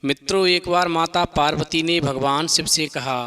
मित्रों, एक बार माता पार्वती ने भगवान शिव से कहा,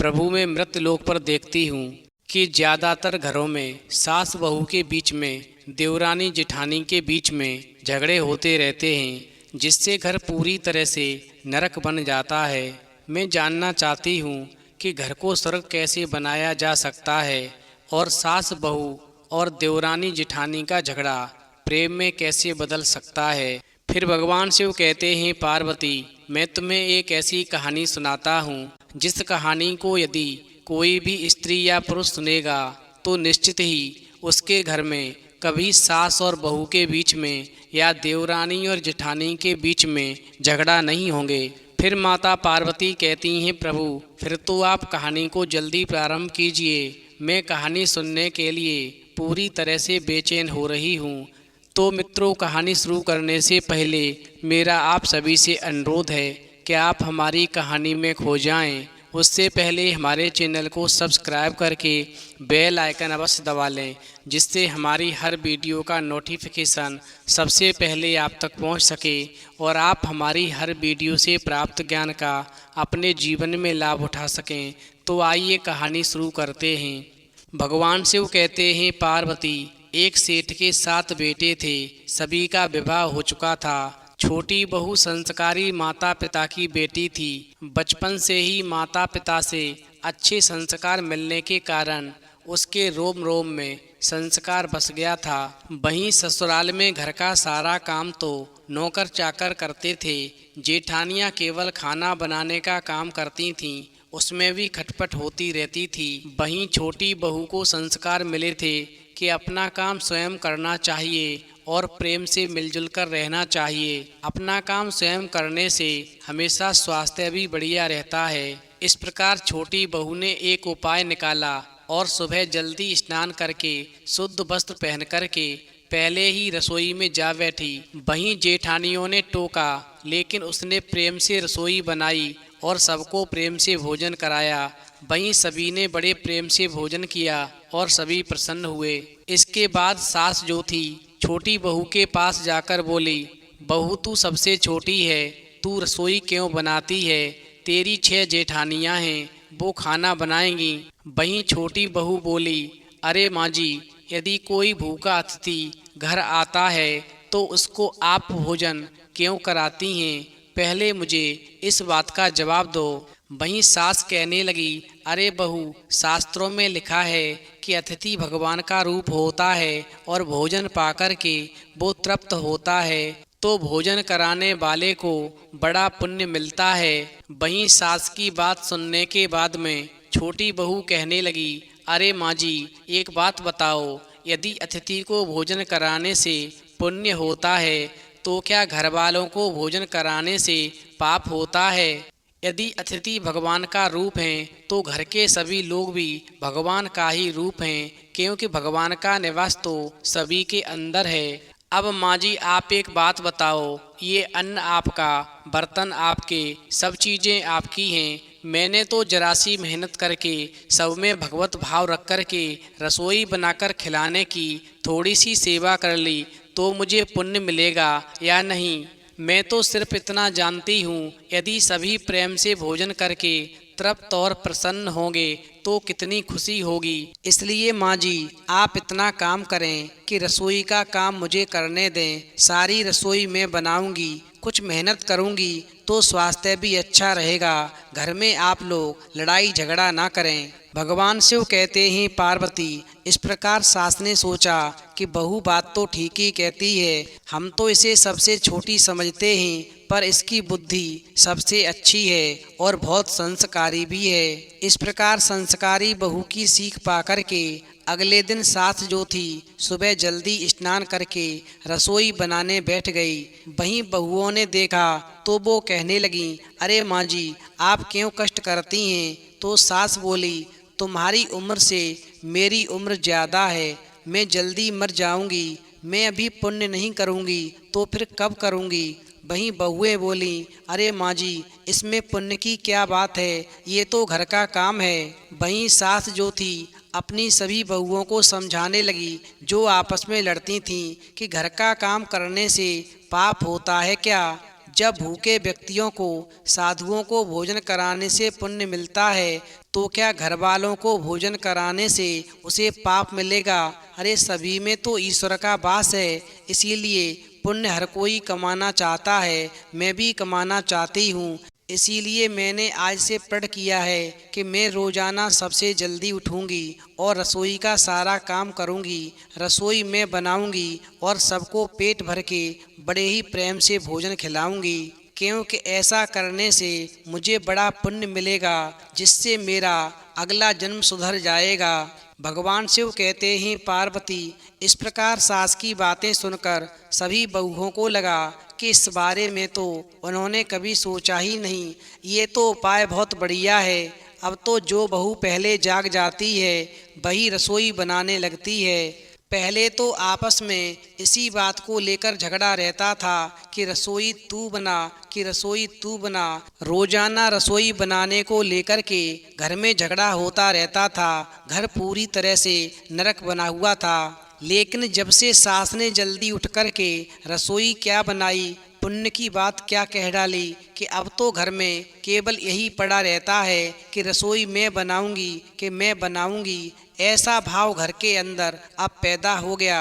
प्रभु मैं मृत लोक पर देखती हूँ कि ज्यादातर घरों में सास बहू के बीच में, देवरानी जेठानी के बीच में झगड़े होते रहते हैं, जिससे घर पूरी तरह से नरक बन जाता है। मैं जानना चाहती हूँ कि घर को स्वर्ग कैसे बनाया जा सकता है और सास बहू और देवरानी जेठानी का झगड़ा प्रेम में कैसे बदल सकता है। फिर भगवान शिव कहते हैं, पार्वती मैं तुम्हें एक ऐसी कहानी सुनाता हूँ जिस कहानी को यदि कोई भी स्त्री या पुरुष सुनेगा तो निश्चित ही उसके घर में कभी सास और बहू के बीच में या देवरानी और जेठानी के बीच में झगड़ा नहीं होंगे। फिर माता पार्वती कहती हैं, प्रभु फिर तो आप कहानी को जल्दी प्रारंभ कीजिए, मैं कहानी सुनने के लिए पूरी तरह से बेचैन हो रही हूँ। तो मित्रों, कहानी शुरू करने से पहले मेरा आप सभी से अनुरोध है कि आप हमारी कहानी में खो जाएं। उससे पहले हमारे चैनल को सब्सक्राइब करके बेल आइकन अवश्य दबा लें, जिससे हमारी हर वीडियो का नोटिफिकेशन सबसे पहले आप तक पहुंच सके और आप हमारी हर वीडियो से प्राप्त ज्ञान का अपने जीवन में लाभ उठा सकें। तो आइए कहानी शुरू करते हैं। भगवान शिव कहते हैं, पार्वती एक सेठ के 7 बेटे थे, सभी का विवाह हो चुका था। छोटी बहू संस्कारी माता पिता की बेटी थी। बचपन से ही माता पिता से अच्छे संस्कार मिलने के कारण उसके रोम रोम में संस्कार बस गया था। वहीं ससुराल में घर का सारा काम तो नौकर चाकर करते थे। जेठानियाँ केवल खाना बनाने का काम करती थीं, उसमें भी खटपट होती रहती थी। वहीं छोटी बहू को संस्कार मिले थे कि अपना काम स्वयं करना चाहिए और प्रेम से मिलजुल कर रहना चाहिए। अपना काम स्वयं करने से हमेशा स्वास्थ्य भी बढ़िया रहता है। इस प्रकार छोटी बहू ने एक उपाय निकाला और सुबह जल्दी स्नान करके शुद्ध वस्त्र पहन करके पहले ही रसोई में जा बैठी। वहीं जेठानियों ने टोका, लेकिन उसने प्रेम से रसोई बनाई और सबको प्रेम से भोजन कराया। वहीं सभी ने बड़े प्रेम से भोजन किया और सभी प्रसन्न हुए। इसके बाद सास जो थी छोटी बहू के पास जाकर बोली, बहू तू सबसे छोटी है, तू रसोई क्यों बनाती है? तेरी 6 जेठानियां हैं, वो खाना बनाएंगी। वहीं छोटी बहू बोली, अरे माँ जी, यदि कोई भूखा अतिथि घर आता है तो उसको आप भोजन क्यों कराती हैं? पहले मुझे इस बात का जवाब दो। वहीं सास कहने लगी, अरे बहू, शास्त्रों में लिखा है कि अतिथि भगवान का रूप होता है और भोजन पाकर के वो तृप्त होता है, तो भोजन कराने वाले को बड़ा पुण्य मिलता है। वहीं सास की बात सुनने के बाद में छोटी बहू कहने लगी, अरे माँ जी, एक बात बताओ, यदि अतिथि को भोजन कराने से पुण्य होता है तो क्या घर वालों को भोजन कराने से पाप होता है? यदि अतिथि भगवान का रूप हैं तो घर के सभी लोग भी भगवान का ही रूप हैं, क्योंकि भगवान का निवास तो सभी के अंदर है। अब माँ जी, आप एक बात बताओ, ये अन्न आपका, बर्तन आपके, सब चीज़ें आपकी हैं। मैंने तो जरा सी मेहनत करके सब में भगवत भाव रख कर के रसोई बनाकर खिलाने की थोड़ी सी सेवा कर ली, तो मुझे पुण्य मिलेगा या नहीं? मैं तो सिर्फ इतना जानती हूँ, यदि सभी प्रेम से भोजन करके तृप्त और प्रसन्न होंगे तो कितनी खुशी होगी। इसलिए माँ जी, आप इतना काम करें कि रसोई का काम मुझे करने दें। सारी रसोई मैं बनाऊंगी, कुछ मेहनत करूंगी तो स्वास्थ्य भी अच्छा रहेगा। घर में आप लोग लड़ाई झगड़ा ना करें। भगवान शिव कहते हैं, पार्वती इस प्रकार सास ने सोचा कि बहू बात तो ठीक ही कहती है, हम तो इसे सबसे छोटी समझते हैं, पर इसकी बुद्धि सबसे अच्छी है और बहुत संस्कारी भी है। इस प्रकार संस्कारी बहू की सीख पाकर के अगले दिन सास जो थी सुबह जल्दी स्नान करके रसोई बनाने बैठ गई। वहीं बहुओं ने देखा तो वो कहने लगी, अरे माँ जी, आप क्यों कष्ट करती हैं? तो सास बोली, तुम्हारी उम्र से मेरी उम्र ज़्यादा है, मैं जल्दी मर जाऊंगी, मैं अभी पुण्य नहीं करूंगी तो फिर कब करूंगी? वहीं बहुएं बोली, अरे माँ जी, इसमें पुण्य की क्या बात है, ये तो घर का काम है। वहीं सास जो थी अपनी सभी बहुओं को समझाने लगी, जो आपस में लड़ती थीं, कि घर का काम करने से पाप होता है क्या? जब भूखे व्यक्तियों को, साधुओं को भोजन कराने से पुण्य मिलता है, तो क्या घर वालों को भोजन कराने से उसे पाप मिलेगा? अरे सभी में तो ईश्वर का वास है, इसीलिए पुण्य हर कोई कमाना चाहता है। मैं भी कमाना चाहती हूँ, इसीलिए मैंने आज से प्रण किया है कि मैं रोजाना सबसे जल्दी उठूंगी और रसोई का सारा काम करूंगी। रसोई मैं बनाऊंगी और सबको पेट भर के बड़े ही प्रेम से भोजन खिलाऊंगी, क्योंकि ऐसा करने से मुझे बड़ा पुण्य मिलेगा, जिससे मेरा अगला जन्म सुधर जाएगा। भगवान शिव कहते हैं, पार्वती, इस प्रकार सास की बातें सुनकर सभी बहुओं को लगा कि इस बारे में तो उन्होंने कभी सोचा ही नहीं। ये तो उपाय बहुत बढ़िया है। अब तो जो बहू पहले जाग जाती है वही रसोई बनाने लगती है। पहले तो आपस में इसी बात को लेकर झगड़ा रहता था कि रसोई तू बना, कि रसोई तू बना। रोजाना रसोई बनाने को लेकर के घर में झगड़ा होता रहता था। घर पूरी तरह से नरक बना हुआ था। लेकिन जब से सास ने जल्दी उठ कर के रसोई क्या बनाई, पुण्य की बात क्या कह डाली कि अब तो घर में केवल यही पड़ा रहता है कि रसोई मैं बनाऊंगी, कि मैं बनाऊंगी। ऐसा भाव घर के अंदर अब पैदा हो गया।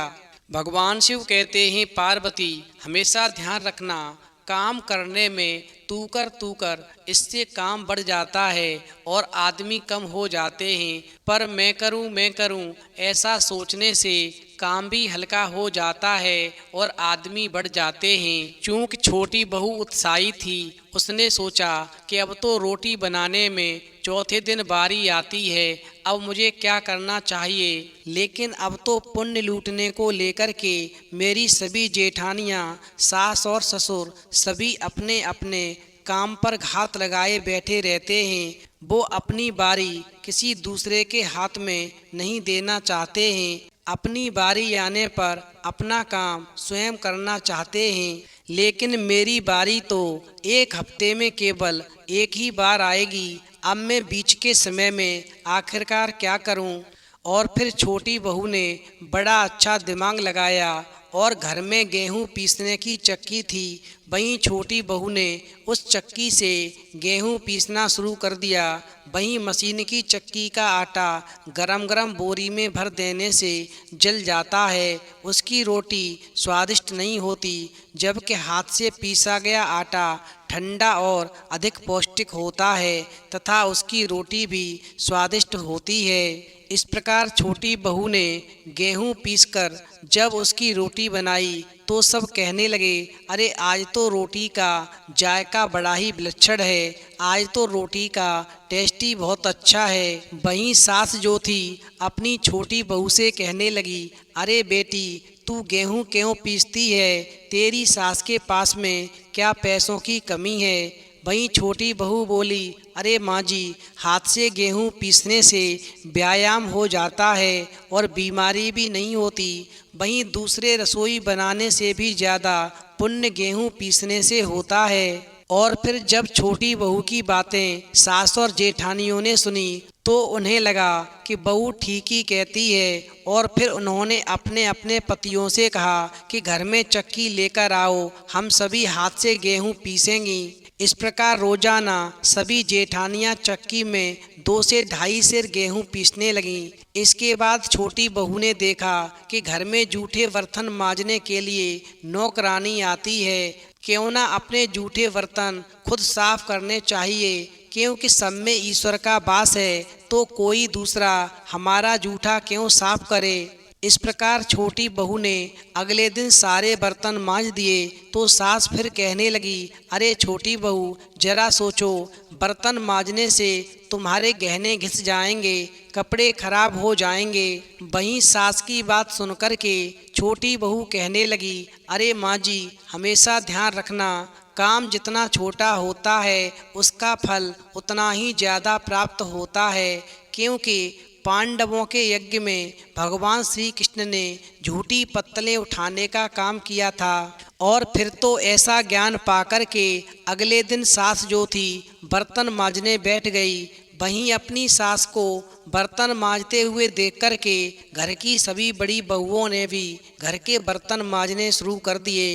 भगवान शिव कहते हैं, पार्वती, हमेशा ध्यान रखना, काम करने में तू कर इससे काम बढ़ जाता है और आदमी कम हो जाते हैं। पर मैं करूं ऐसा सोचने से काम भी हल्का हो जाता है और आदमी बढ़ जाते हैं। चूंकि छोटी बहू उत्साही थी, उसने सोचा कि अब तो रोटी बनाने में चौथे दिन बारी आती है, अब मुझे क्या करना चाहिए। लेकिन अब तो पुण्य लूटने को लेकर के मेरी सभी जेठानियाँ, सास और ससुर सभी अपने अपने काम पर घात लगाए बैठे रहते हैं। वो अपनी बारी किसी दूसरे के हाथ में नहीं देना चाहते हैं। अपनी बारी आने पर अपना काम स्वयं करना चाहते हैं। लेकिन मेरी बारी तो एक हफ्ते में केवल एक ही बार आएगी। अब मैं बीच के समय में आखिरकार क्या करूं? और फिर छोटी बहू ने बड़ा अच्छा दिमाग लगाया और घर में गेहूं पीसने की चक्की थी। वहीं छोटी बहू ने उस चक्की से गेहूं पीसना शुरू कर दिया। वहीं मशीन की चक्की का आटा गरम गरम बोरी में भर देने से जल जाता है। उसकी रोटी स्वादिष्ट नहीं होती, जबकि हाथ से पीसा गया आटा ठंडा और अधिक पौष्टिक होता है तथा उसकी रोटी भी स्वादिष्ट होती है। इस प्रकार छोटी बहू ने गेहूं पीसकर जब उसकी रोटी बनाई तो सब कहने लगे, अरे आज तो रोटी का जायका बड़ा ही विलक्षण है, आज तो रोटी का टेस्टी बहुत अच्छा है। वहीं सास जो थी अपनी छोटी बहू से कहने लगी, अरे बेटी, तू गेहूं क्यों पीसती है? तेरी सास के पास में क्या पैसों की कमी है? वहीं छोटी बहू बोली, अरे माँ जी, हाथ से गेहूं पीसने से व्यायाम हो जाता है और बीमारी भी नहीं होती। वहीं दूसरे रसोई बनाने से भी ज़्यादा पुण्य गेहूं पीसने से होता है। और फिर जब छोटी बहू की बातें सास और जेठानियों ने सुनी तो उन्हें लगा कि बहू ठीक ही कहती है। और फिर उन्होंने अपने अपने पतियों से कहा कि घर में चक्की लेकर आओ, हम सभी हाथ से गेहूं पीसेंगी। इस प्रकार रोजाना सभी जेठानियां चक्की में 2 से 2.5 सेर गेहूं पीसने लगीं। इसके बाद छोटी बहू ने देखा कि घर में जूठे बर्तन मांजने के लिए नौकरानी आती है। क्यों ना अपने जूठे बर्तन खुद साफ करने चाहिए, क्योंकि सब में ईश्वर का वास है, तो कोई दूसरा हमारा जूठा क्यों साफ करे। इस प्रकार छोटी बहू ने अगले दिन सारे बर्तन मांज दिए तो सास फिर कहने लगी, अरे छोटी बहू, जरा सोचो, बर्तन मांजने से तुम्हारे गहने घिस जाएंगे, कपड़े खराब हो जाएंगे। वहीं सास की बात सुनकर के छोटी बहू कहने लगी, अरे माँ जी, हमेशा ध्यान रखना, काम जितना छोटा होता है उसका फल उतना ही ज़्यादा प्राप्त होता है। क्योंकि पांडवों के यज्ञ में भगवान श्री कृष्ण ने झूठी पत्तलें उठाने का काम किया था। और फिर तो ऐसा ज्ञान पाकर के अगले दिन सास जो थी बर्तन मांजने बैठ गई। वहीं अपनी सास को बर्तन मांजते हुए देख कर के घर की सभी बड़ी बहुओं ने भी घर के बर्तन मांजने शुरू कर दिए।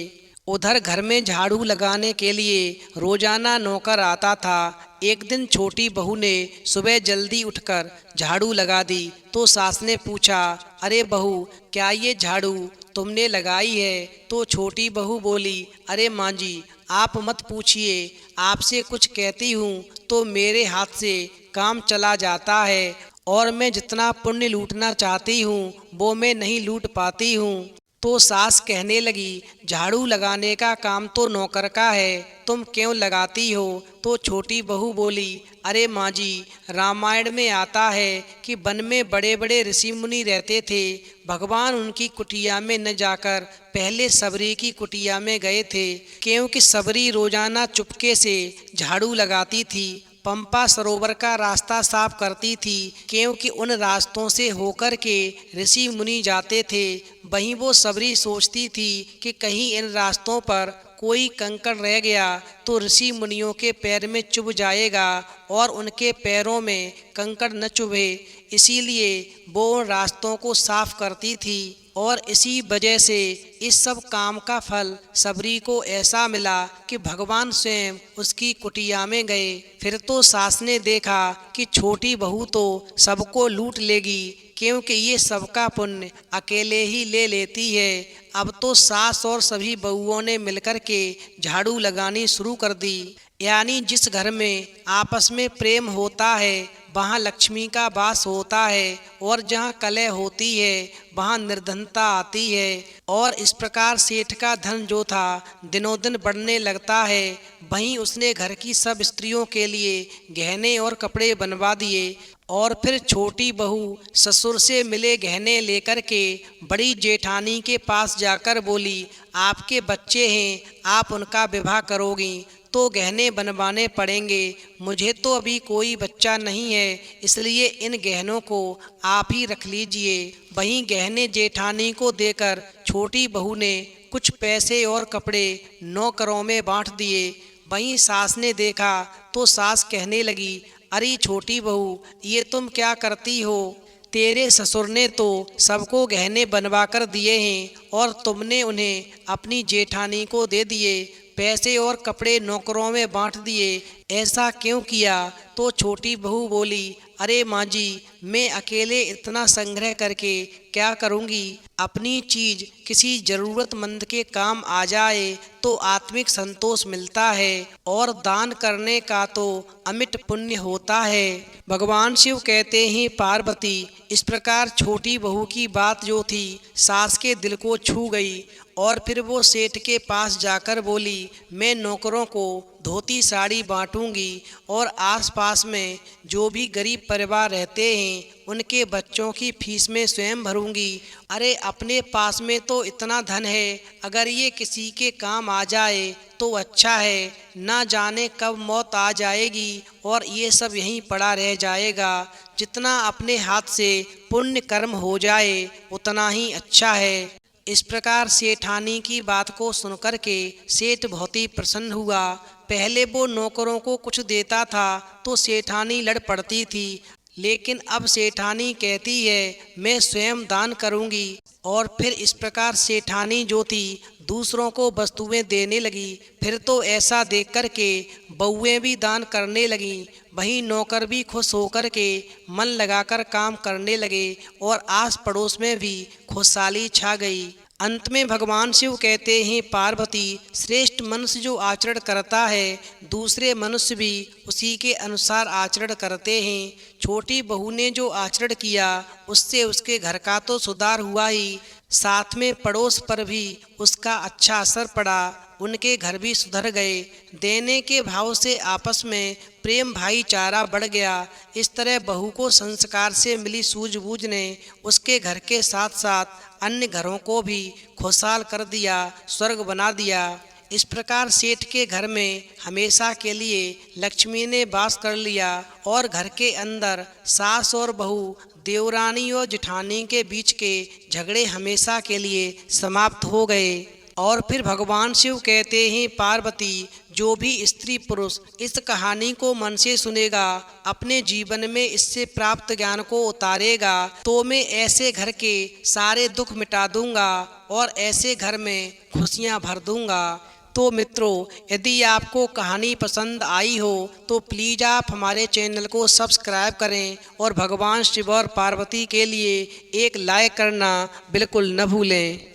उधर घर में झाड़ू लगाने के लिए रोजाना नौकर आता था। एक दिन छोटी बहू ने सुबह जल्दी उठकर झाड़ू लगा दी तो सास ने पूछा, अरे बहू, क्या ये झाड़ू तुमने लगाई है? तो छोटी बहू बोली, अरे माँ जी, आप मत पूछिए, आपसे कुछ कहती हूँ तो मेरे हाथ से काम चला जाता है और मैं जितना पुण्य लूटना चाहती हूँ वो मैं नहीं लूट पाती हूँ। तो सास कहने लगी, झाड़ू लगाने का काम तो नौकर का है, तुम क्यों लगाती हो? तो छोटी बहू बोली, अरे माँ जी, रामायण में आता है कि वन में बड़े बड़े ऋषि मुनि रहते थे। भगवान उनकी कुटिया में न जाकर पहले सबरी की कुटिया में गए थे, क्योंकि सबरी रोजाना चुपके से झाड़ू लगाती थी, पंपा सरोवर का रास्ता साफ करती थी, क्योंकि उन रास्तों से होकर के ऋषि मुनि जाते थे। वहीं वो सबरी सोचती थी कि कहीं इन रास्तों पर कोई कंकड़ रह गया तो ऋषि मुनियों के पैर में चुभ जाएगा और उनके पैरों में कंकड़ न चुभे, इसीलिए वो उन रास्तों को साफ करती थी। और इसी वजह से इस सब काम का फल सबरी को ऐसा मिला कि भगवान स्वयं उसकी कुटिया में गए। फिर तो सास ने देखा कि छोटी बहू तो सबको लूट लेगी, क्योंकि ये सबका पुण्य अकेले ही ले लेती है। अब तो सास और सभी बहुओं ने मिलकर के झाड़ू लगानी शुरू कर दी। यानी जिस घर में आपस में प्रेम होता है वहाँ लक्ष्मी का वास होता है, और जहाँ कलह होती है वहाँ निर्धनता आती है। और इस प्रकार सेठ का धन जो था दिनों दिन बढ़ने लगता है। वहीं उसने घर की सब स्त्रियों के लिए गहने और कपड़े बनवा दिए। और फिर छोटी बहू ससुर से मिले गहने लेकर के बड़ी जेठानी के पास जाकर बोली, आपके बच्चे हैं, आप उनका विवाह करोगी तो गहने बनवाने पड़ेंगे। मुझे तो अभी कोई बच्चा नहीं है, इसलिए इन गहनों को आप ही रख लीजिए। वहीं गहने जेठानी को देकर छोटी बहू ने कुछ पैसे और कपड़े नौकरों में बांट दिए। वहीं सास ने देखा तो सास कहने लगी, अरे छोटी बहू, ये तुम क्या करती हो? तेरे ससुर ने तो सबको गहने बनवा कर दिए हैं और तुमने उन्हें अपनी जेठानी को दे दिए, पैसे और कपड़े नौकरों में बांट दिए, ऐसा क्यों किया? तो छोटी बहू बोली, अरे माँ जी, मैं अकेले इतना संग्रह करके क्या करूँगी? अपनी चीज किसी जरूरतमंद के काम आ जाए तो आत्मिक संतोष मिलता है, और दान करने का तो अमिट पुण्य होता है। भगवान शिव कहते हैं, पार्वती, इस प्रकार छोटी बहू की बात जो थी सास के दिल को छू गई। और फिर वो सेठ के पास जाकर बोली, मैं नौकरों को धोती साड़ी बांटूंगी और आसपास में जो भी गरीब परिवार रहते हैं उनके बच्चों की फीस में स्वयं भरूंगी। अरे अपने पास में तो इतना धन है, अगर ये किसी के काम आ जाए तो अच्छा है, ना जाने कब मौत आ जाएगी और ये सब यहीं पड़ा रह जाएगा। जितना अपने हाथ से पुण्य कर्म हो जाए उतना ही अच्छा है। इस प्रकार सेठानी की बात को सुनकर के सेठ बहुत ही प्रसन्न हुआ। पहले वो नौकरों को कुछ देता था तो सेठानी लड़ पड़ती थी, लेकिन अब सेठानी कहती है, मैं स्वयं दान करूंगी। और फिर इस प्रकार सेठानी जो थी दूसरों को वस्तुएं देने लगी। फिर तो ऐसा देख कर के बहुएं भी दान करने लगीं। वहीं नौकर भी खुश होकर के मन लगाकर काम करने लगे और आस पड़ोस में भी खुशहाली छा गई। अंत में भगवान शिव कहते हैं, पार्वती, श्रेष्ठ मनुष्य जो आचरण करता है दूसरे मनुष्य भी उसी के अनुसार आचरण करते हैं। छोटी बहू ने जो आचरण किया उससे उसके घर का तो सुधार हुआ ही, साथ में पड़ोस पर भी उसका अच्छा असर पड़ा। उनके घर भी सुधर गए। देने के भाव से आपस में प्रेम भाईचारा बढ़ गया। इस तरह बहू को संस्कार से मिली सूझबूझ ने उसके घर के साथ साथ अन्य घरों को भी खुशहाल कर दिया, स्वर्ग बना दिया। इस प्रकार सेठ के घर में हमेशा के लिए लक्ष्मी ने वास कर लिया और घर के अंदर सास और बहू, देवरानी और जेठानी के बीच के झगड़े हमेशा के लिए समाप्त हो गए। और फिर भगवान शिव कहते हैं, पार्वती, जो भी स्त्री पुरुष इस कहानी को मन से सुनेगा, अपने जीवन में इससे प्राप्त ज्ञान को उतारेगा, तो मैं ऐसे घर के सारे दुख मिटा दूंगा और ऐसे घर में खुशियां भर दूंगा। तो मित्रों, यदि आपको कहानी पसंद आई हो तो प्लीज़ आप हमारे चैनल को सब्सक्राइब करें और भगवान शिव और पार्वती के लिए एक लाइक करना बिल्कुल न भूलें।